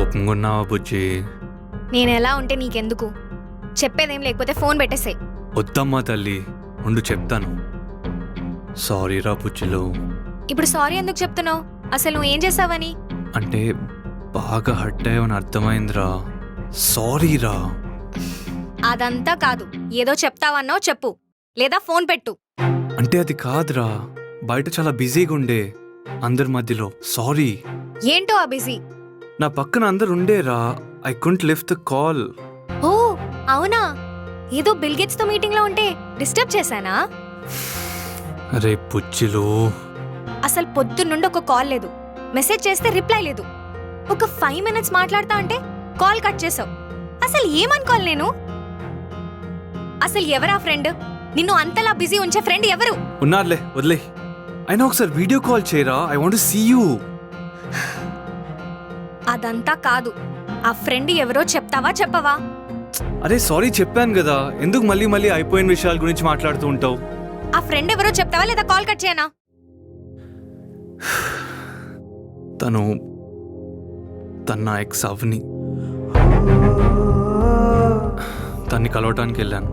కోపంగా ఉన్నావా బుజ్జి? నేను ఎలా ఉంటే నీకెందుకు? చెప్పేదేం లేకపోతే ఫోన్ పెట్టేసేయ్. వద్దమ్మా తల్లి, ఉండు చెప్తాను. సారీ రా బుజ్జిలో. ఇప్పుడు సారీ ఎందుకు చెప్తున్నావు? అసలు నువ్వు ఏం చేసావని? అంటే బాగా హర్ట్ అయ్యావని అర్థమైందిరా. సారీ రా. అదంతా కాదు, ఏదో చెప్తావన్నావు చెప్పు, లేదా ఫోన్ పెట్టు. అంటే అది కాదురా, బయట చాలా బిజీగా ఉండే అందరి మధ్యలో. సారీ. ఏంటో ఆ బిజీ? నా పక్కన అందరు ఉండేరా. I can't lift the call. ఓ అవునా? ఏదో బిల్ గేట్స్ తో మీటింగ్ లో ఉంటే డిస్టర్బ్ చేశానా? అరే బుజ్జిలో, అసలు పొద్దున్నుండి ఒక కాల్ లేదు, మెసేజ్ చేస్తే రిప్లై లేదు. ఒక 5 minutes మాట్లాడతా అంటే కాల్ కట్ చేసావు. అసలు ఏమనుకోవాలి నేను? అసలు ఎవరా ఫ్రెండ్? నిన్ను అంతలా బిజీ ఉంచే ఫ్రెండ్ ఎవరు? ఉన్నారులే, వదిలే. అయినా ఒకసారి వీడియో కాల్ చేయరా. I want to see you. అదంతా కాదు, ఆ ఫ్రెండ్ ఎవరో చెప్తావా చెప్పవా? అరే సారీ చెప్పాను కదా, ఎందుకు మళ్ళీ మళ్ళీ అయిపోయిన విషయాల గురించి మాట్లాడుతూ ఉంటావు? ఆ ఫ్రెండ్ ఎవరో చెప్తావా లేదా కాల్ కట్ చేయనా? తను నా ఎక్స్ అవని. తన్ని కలవటానికి వెళ్ళాను.